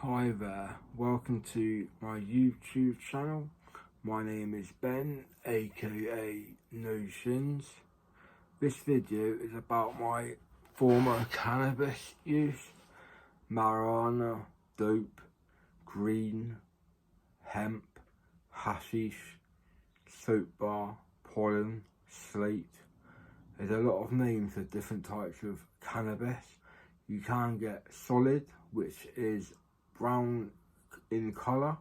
Hi there, welcome to my YouTube channel. My name is Ben, aka Notions. This video is about my former cannabis use: marijuana, dope, green, hemp, hashish, soap bar, pollen, slate. There's a lot of names for different types of cannabis. You can get solid, which is brown in colour,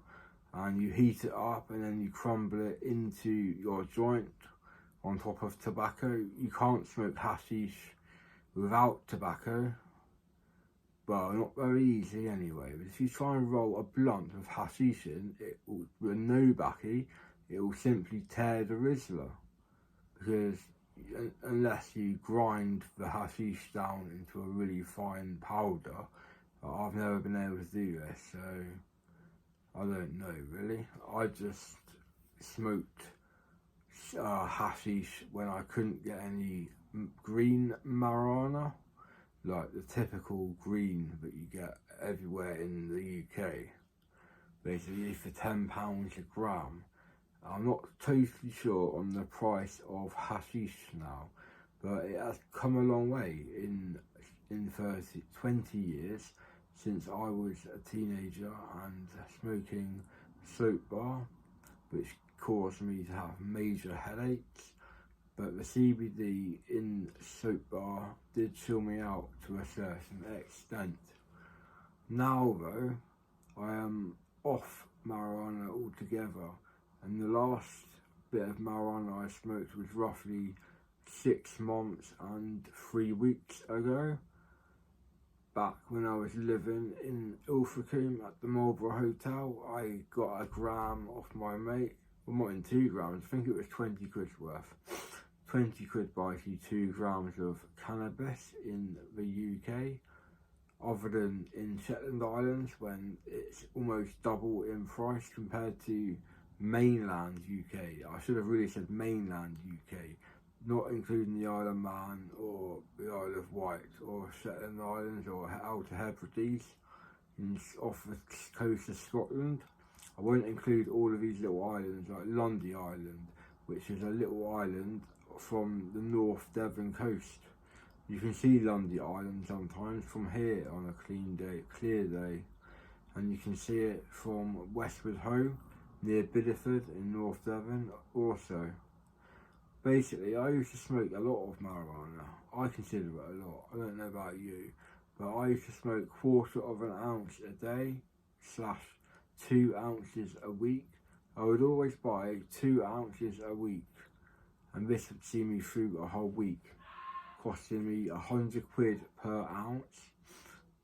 and you heat it up and then you crumble it into your joint on top of tobacco. You can't smoke hashish without tobacco. Well, not very easy anyway, but if you try and roll a blunt of hashish in, it will, with no backy, it will simply tear the Rizzler, because unless you grind the hashish down into a really fine powder, I've never been able to do this, so I don't know really. I just smoked hashish when I couldn't get any green marijuana, like the typical green that you get everywhere in the UK, basically for £10 a gram. I'm not totally sure on the price of hashish now, but it has come a long way in 20 years since I was a teenager and smoking soap bar, which caused me to have major headaches. But the CBD in soap bar did chill me out to a certain extent. Now though, I am off marijuana altogether, and the last bit of marijuana I smoked was roughly 6 months and 3 weeks ago, back when I was living in Ilfracombe at the Marlborough Hotel. I got a gram off my mate, well, not in 2 grams, I think it was 20 quid worth. 20 quid buys you 2 grams of cannabis in the UK, other than in Shetland Islands when it's almost double in price compared to mainland UK. I should have really said mainland UK, not including the Isle of Man or the Isle of Wight or Shetland Islands or Outer Hebrides off the coast of Scotland. I won't include all of these little islands like Lundy Island, which is a little island from the North Devon coast. You can see Lundy Island sometimes from here on a clear day, and you can see it from Westward Ho near Bideford in North Devon also. Basically, I used to smoke a lot of marijuana. I consider it a lot. I don't know about you, but I used to smoke 1/4 of an ounce a day / 2 ounces a week. I would always buy 2 ounces a week, and this would see me through a whole week, costing me 100 quid per ounce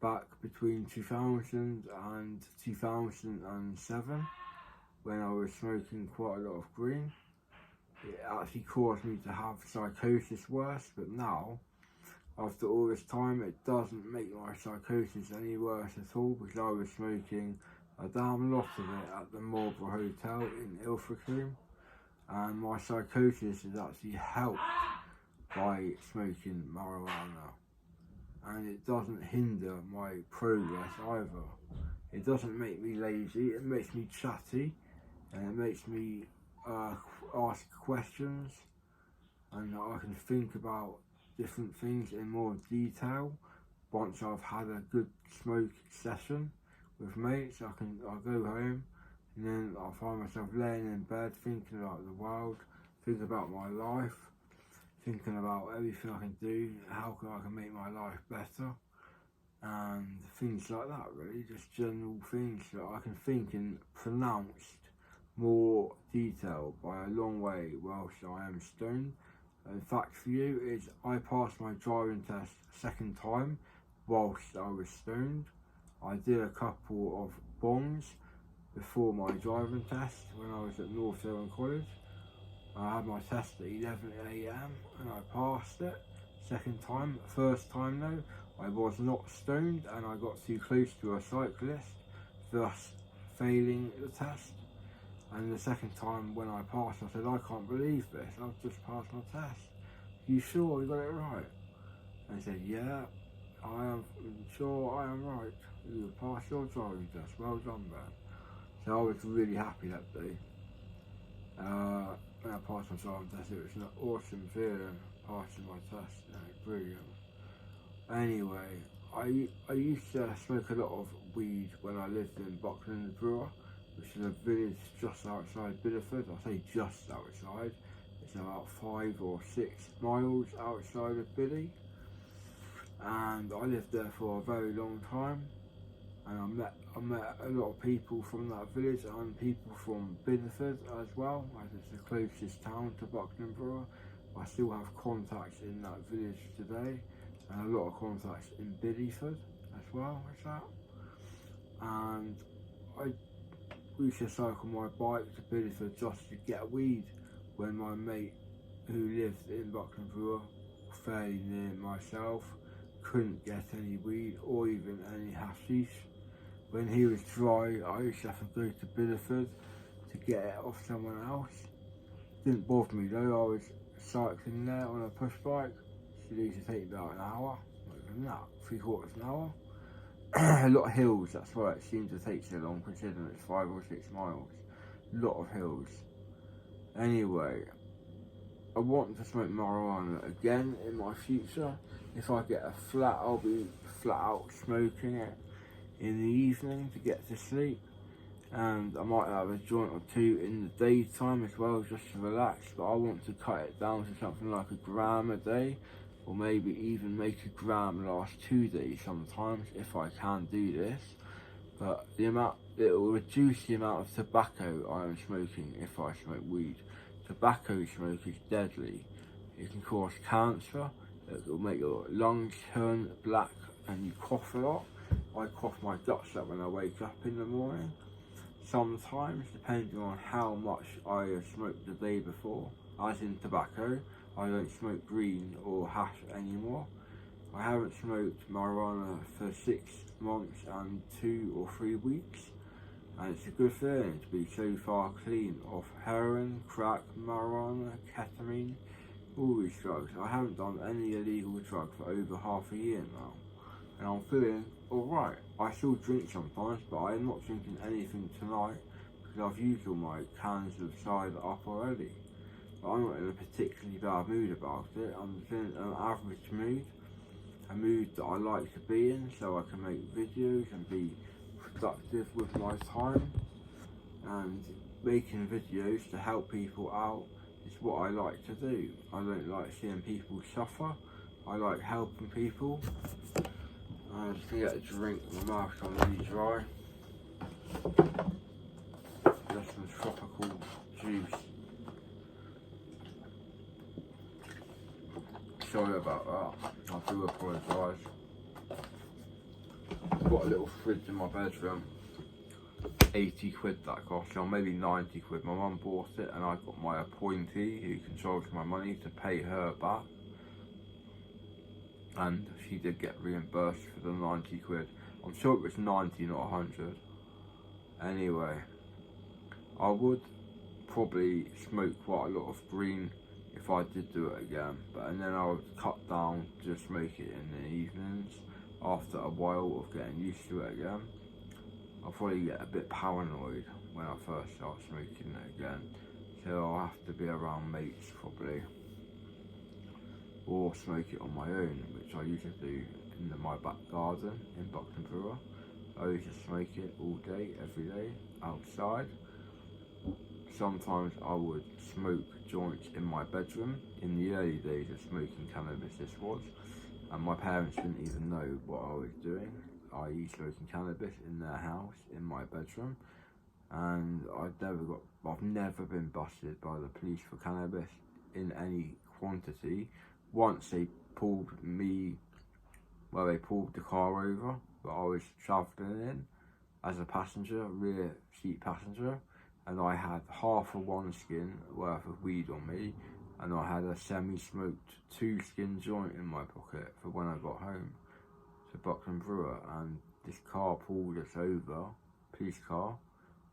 back between 2000 and 2007 when I was smoking quite a lot of green. It actually caused me to have psychosis worse, but now, after all this time, it doesn't make my psychosis any worse at all, because I was smoking a damn lot of it at the Marlborough Hotel in Ilfracombe, and my psychosis is actually helped by smoking marijuana, and it doesn't hinder my progress either. It doesn't make me lazy, it makes me chatty, and it makes me ask questions, and I can think about different things in more detail. Once I've had a good smoke session with mates, I'll go home and then I'll find myself laying in bed thinking about the world, thinking about my life, thinking about everything I can do, how I can make my life better, and things like that really, just general things that I can think in pronounced more detail by a long way whilst I am stoned. In fact for you is I passed my driving test 2nd time whilst I was stoned. I did a couple of bongs before my driving test when I was at North Devon College. I had my test at 11 AM and I passed it 2nd time. 1st time though, I was not stoned and I got too close to a cyclist, thus failing the test. And the 2nd time when I passed, I said, I can't believe this, I've just passed my test. You sure you got it right? And he said, yeah, I am sure I am right. You pass your driving test. Well done, man. So I was really happy that day. When I passed my driving test, it was an awesome feeling, passing my test. Brilliant. Anyway, I used to smoke a lot of weed when I lived in Buckland Brewer, which is a village just outside Bideford. I say just outside. It's about 5 or 6 miles outside of Biddy. And I lived there for a very long time. And I met a lot of people from that village and people from Bideford as well, as it's the closest town to Buckland Brewer. I still have contacts in that village today, and a lot of contacts in Bideford as well as that. And I used to cycle my bike to Bideford just to get weed when my mate who lived in Buckland Brewer, fairly near myself, couldn't get any weed or even any hashish. When he was dry, I used to have to go to Bideford to get it off someone else. Didn't bother me though. I was cycling there on a push bike. It used to take about an hour, not even that, 3/4 an hour. A lot of hills, that's why it seemed to take so long, considering it's 5 or 6 miles. A lot of hills. Anyway, I want to smoke marijuana again in my future. If I get a flat, I'll be flat out smoking it in the evening to get to sleep. And I might have a joint or two in the daytime as well, just to relax. But I want to cut it down to something like a gram a day, or maybe even make a gram last 2 days sometimes, if I can do this. But it will reduce the amount of tobacco I am smoking if I smoke weed. Tobacco smoke is deadly. It can cause cancer. It will make your lungs turn black and you cough a lot. I cough my guts up when I wake up in the morning. Sometimes, depending on how much I have smoked the day before. As in tobacco, I don't smoke green or hash anymore. I haven't smoked marijuana for 6 months and 2 or 3 weeks. And it's a good feeling to be so far clean of heroin, crack, marijuana, ketamine, all these drugs. I haven't done any illegal drug for over half a year now. And I'm feeling alright. I still drink sometimes, but I'm not drinking anything tonight because I've used all my cans of cider up already. But I'm not in a particularly bad mood about it. I'm in an average mood. A mood that I like to be in so I can make videos and be productive with my time. And making videos to help people out is what I like to do. I don't like seeing people suffer. I like helping people. I'm just gonna get a drink, my mouth's gone really dry. Just some tropical juice. Sorry about that, I do apologise. I've got a little fridge in my bedroom. 80 quid that cost, or maybe 90 quid. My mum bought it and I got my appointee who controls my money to pay her back. And she did get reimbursed for the 90 quid. I'm sure it was 90, not 100. Anyway, I would probably smoke quite a lot of green if I did do it again. And then I would cut down to smoke it in the evenings after a while of getting used to it again. I'll probably get a bit paranoid when I first start smoking it again. So I'll have to be around mates probably. Or smoke it on my own, which I used to do in my back garden in Buckland Brewer. I used to smoke it all day, every day, outside. Sometimes I would smoke joints in my bedroom. In the early days of smoking cannabis, this was. And my parents didn't even know what I was doing, i.e. smoking cannabis in their house, in my bedroom. And I've never been busted by the police for cannabis in any quantity. Once they pulled the car over that I was travelling in as a passenger, rear seat passenger, and I had half a one skin worth of weed on me, and I had a semi-smoked 2 skin joint in my pocket for when I got home to Buckland Brewer, and this car pulled us over, police car,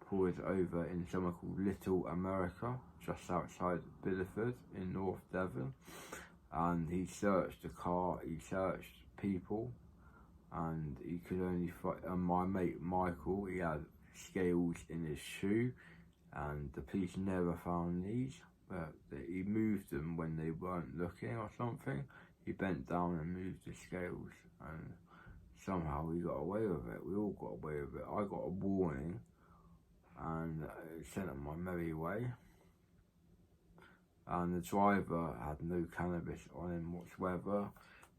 pulled us over in somewhere called Little America, just outside Bideford in North Devon. And he searched the car, he searched people, and he could only find, and my mate Michael, he had scales in his shoe, and the police never found these, but he moved them when they weren't looking or something. He bent down and moved the scales, and somehow we got away with it. We all got away with it. I got a warning and sent on my merry way. And the driver had no cannabis on him whatsoever.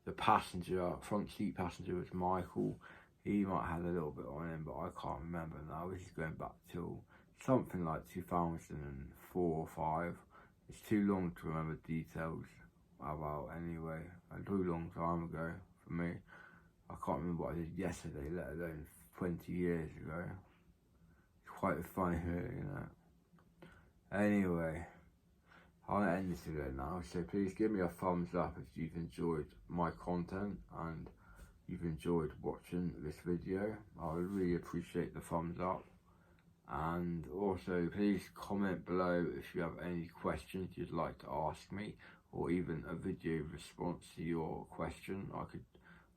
The passenger, front seat passenger, was Michael. He might have had a little bit on him, but I can't remember now. This is going back till something like 2004 or 5. It's too long to remember details about anyway. A too long time ago for me. I can't remember what I did yesterday, let alone 20 years ago. It's quite funny, you know. Anyway, I'll end this video now, so please give me a thumbs up if you've enjoyed my content and you've enjoyed watching this video. I would really appreciate the thumbs up. And also please comment below if you have any questions you'd like to ask me, or even a video response to your question.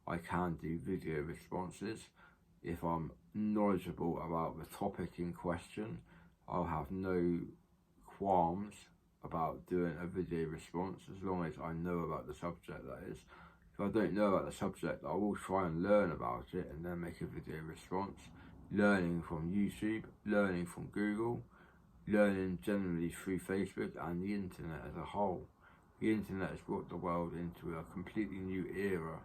I can do video responses. If I'm knowledgeable about the topic in question, I'll have no qualms about doing a video response, as long as I know about the subject, that is. If I don't know about the subject, I will try and learn about it and then make a video response. Learning from YouTube, learning from Google, learning generally through Facebook and the internet as a whole. The internet has brought the world into a completely new era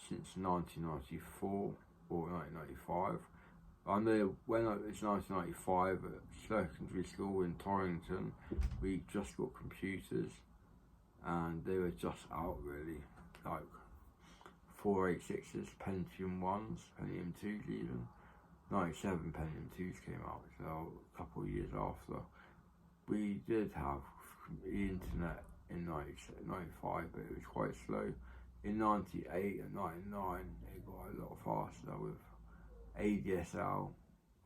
since 1994 or 1995. I know when it was 1995 at secondary school in Torrington, we just got computers and they were just out really, like 486s, Pentium 1s, Pentium 2s even. 97 Pentium 2s came out, so a couple of years after. We did have the internet in 95, but it was quite slow. In 98 and 99, it got a lot faster with ADSL.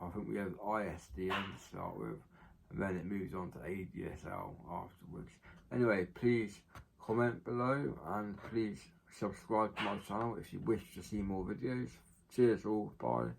I think we had ISDN to start with, and then it moved on to ADSL afterwards. Anyway, please comment below and please subscribe to my channel if you wish to see more videos. Cheers all, bye.